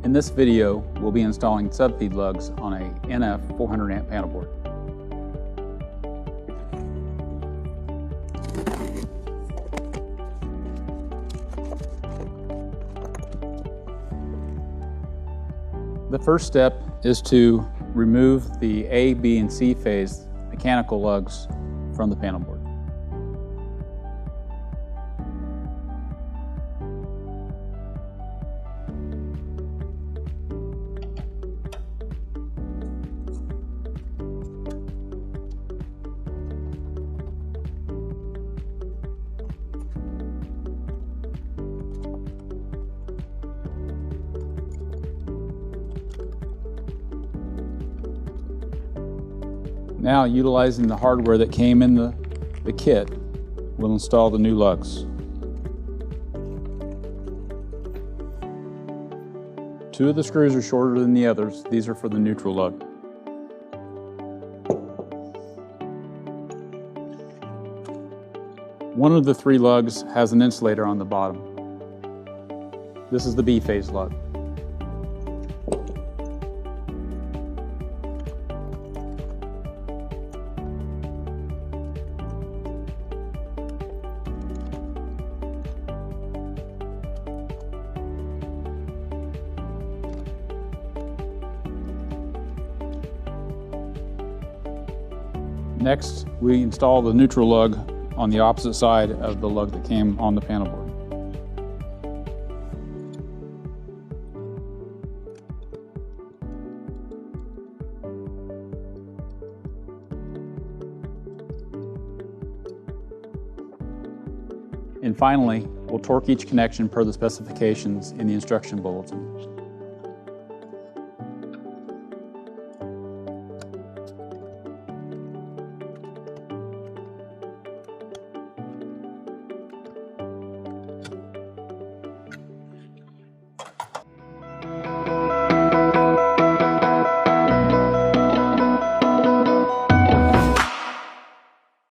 In this video, we'll be installing Sub-Feed lugs on a NF 400 amp panelboard. The first step is to remove the A, B, and C phase mechanical lugs from the panelboard. Now, utilizing the hardware that came in the kit, we'll install the new lugs. Two of the screws are shorter than the others. These are for the neutral lug. One of the three lugs has an insulator on the bottom. This is the B phase lug. Next, we install the neutral lug on the opposite side of the lug that came on the panelboard. And finally, we'll torque each connection per the specifications in the instruction bulletin.